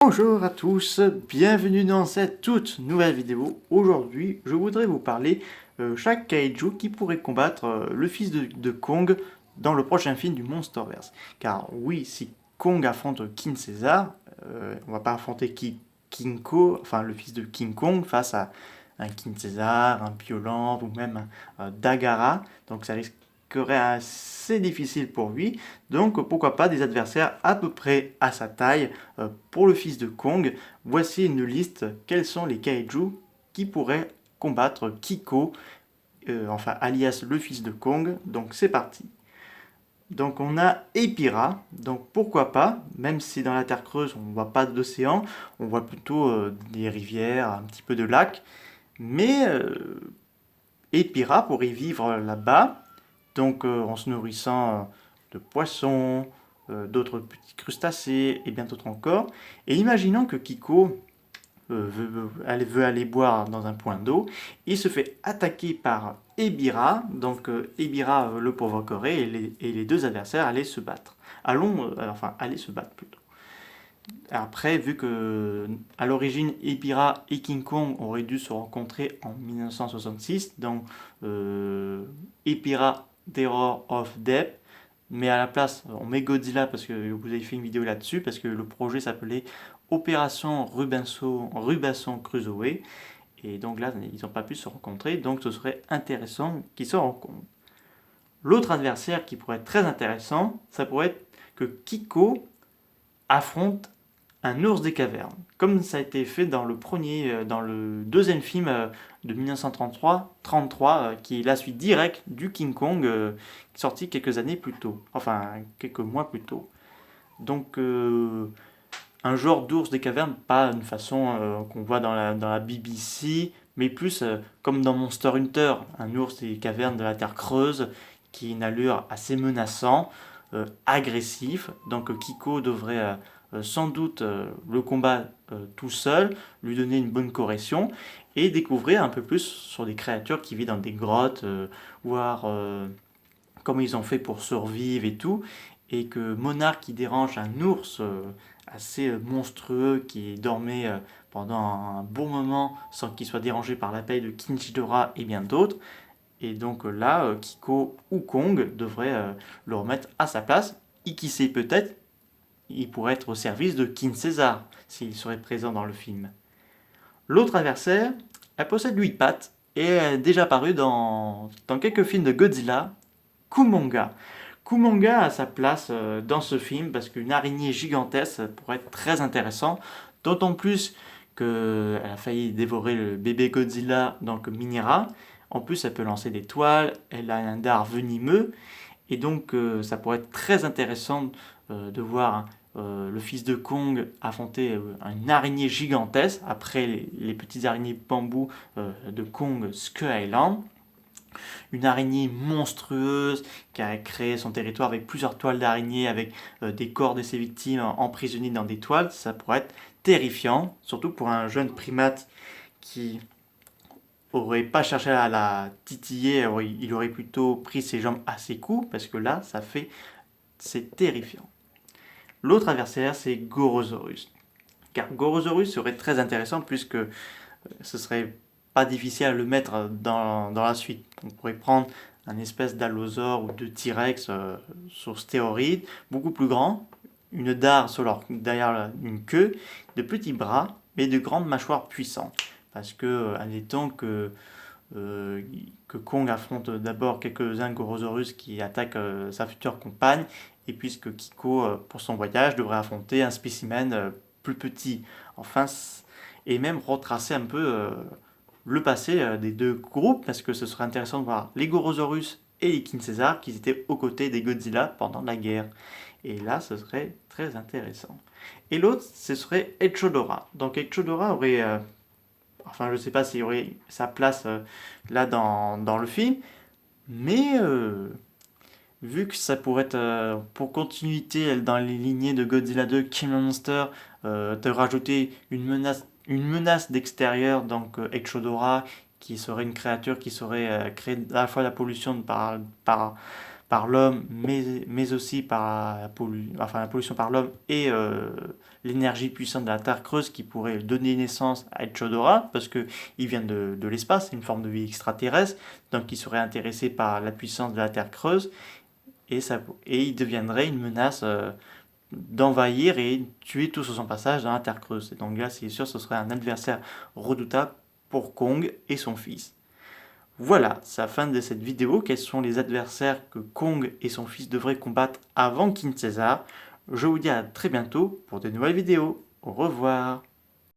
Bonjour à tous, bienvenue dans cette toute nouvelle vidéo. Aujourd'hui, je voudrais vous parler chaque kaiju qui pourrait combattre le fils de Kong dans le prochain film du Monsterverse. Car oui, si Kong affronte King Caesar, on va pas affronter King Ko, enfin le fils de King Kong face à un King Caesar, un Violent ou même un Dagara. Donc ça risquerait assez difficile pour lui. Donc pourquoi pas des adversaires à peu près à sa taille pour le fils de Kong. Voici une liste, quels sont les kaiju qui pourraient combattre Kiko, enfin alias le fils de Kong. Donc c'est parti. Donc on a Epira, donc pourquoi pas, même si dans la terre creuse on ne voit pas d'océan, on voit plutôt des rivières, un petit peu de lacs, mais Epira pourrait vivre là-bas, donc en se nourrissant de poissons, d'autres petits crustacés et bien d'autres encore. Et imaginons que Kiko veut aller boire dans un point d'eau, il se fait attaquer par Ebira, donc Ebira le provoquerait et les deux adversaires allaient se battre. Allaient se battre plutôt. Après, vu que à l'origine Ebira et King Kong auraient dû se rencontrer en 1966, donc Ebira Terror of Death, mais à la place on met Godzilla parce que vous avez fait une vidéo là-dessus, parce que le projet s'appelait Opération Rubinson Crusoe, et donc là ils n'ont pas pu se rencontrer, donc ce serait intéressant qu'ils se rencontrent. L'autre adversaire qui pourrait être très intéressant, ça pourrait être que Kiko affronte un ours des cavernes, comme ça a été fait dans le deuxième film de 1933, qui est la suite directe du King Kong, sorti quelques années plus tôt, enfin quelques mois plus tôt. Donc un genre d'ours des cavernes, pas une façon qu'on voit dans la BBC, mais plus comme dans Monster Hunter, un ours des cavernes de la terre creuse qui a une allure assez menaçante, agressif. Donc Kiko devrait sans doute le combat tout seul, lui donner une bonne correction et découvrir un peu plus sur des créatures qui vivent dans des grottes, voir comment ils ont fait pour survivre et tout. Et que Monarch qui dérange un ours assez monstrueux qui dormait pendant un bon moment sans qu'il soit dérangé par l'appel de Kinchidora et bien d'autres. Et donc là, Kiko ou Kong devraient le remettre à sa place. Et qui sait, peut-être, il pourrait être au service de King Caesar s'il serait présent dans le film. L'autre adversaire, elle possède 8 pattes et est déjà apparue dans quelques films de Godzilla, Kumonga. Kumonga a sa place dans ce film parce qu'une araignée gigantesque pourrait être très intéressant, d'autant plus qu'elle a failli dévorer le bébé Godzilla, donc Minera. En plus, elle peut lancer des toiles, elle a un dard venimeux, et donc ça pourrait être très intéressant de voir le fils de Kong affronter une araignée gigantesque après les petites araignées bambou de Kong Skull Island. Une araignée monstrueuse qui a créé son territoire avec plusieurs toiles d'araignées, avec des corps de ses victimes emprisonnés dans des toiles. Ça pourrait être terrifiant, surtout pour un jeune primate qui aurait pas cherché à la titiller, il aurait plutôt pris ses jambes à ses coups, parce que là, c'est terrifiant. L'autre adversaire, c'est Gorosaurus. Car Gorosaurus serait très intéressant puisque ce serait pas difficile à le mettre dans la suite. On pourrait prendre un espèce d'allosaure ou de T-Rex sur stéroïdes, beaucoup plus grand, une dard derrière une queue, de petits bras, mais de grandes mâchoires puissantes. Parce que, admettons que Kong affronte d'abord quelques-uns Gorosaurus qui attaquent sa future compagne, et puisque Kiko, pour son voyage, devrait affronter un spécimen plus petit. Enfin, et même retracer un peu le passé des deux groupes, parce que ce serait intéressant de voir les Gorosaurus et les King Caesar qui étaient aux côtés des Godzilla pendant la guerre. Et là, ce serait très intéressant. Et l'autre, ce serait Echidora. Donc Echidora aurait, enfin je ne sais pas s'il aurait sa place là dans le film, mais vu que ça pourrait être pour continuité dans les lignées de Godzilla 2, King Monster, de rajouter une menace d'extérieur, donc Echidora, qui serait une créature qui serait créée à la fois la pollution par l'homme, mais aussi par la pollution par l'homme et l'énergie puissante de la Terre creuse qui pourrait donner naissance à Echidora, parce qu'il vient de l'espace, c'est une forme de vie extraterrestre, donc il serait intéressé par la puissance de la Terre creuse, et il deviendrait une menace d'envahir et tuer tout sur son passage dans la Terre creuse. Et donc là, c'est sûr, ce serait un adversaire redoutable pour Kong et son fils. Voilà, c'est la fin de cette vidéo. Quels sont les adversaires que Kong et son fils devraient combattre avant King Caesar? Je vous dis à très bientôt pour de nouvelles vidéos. Au revoir.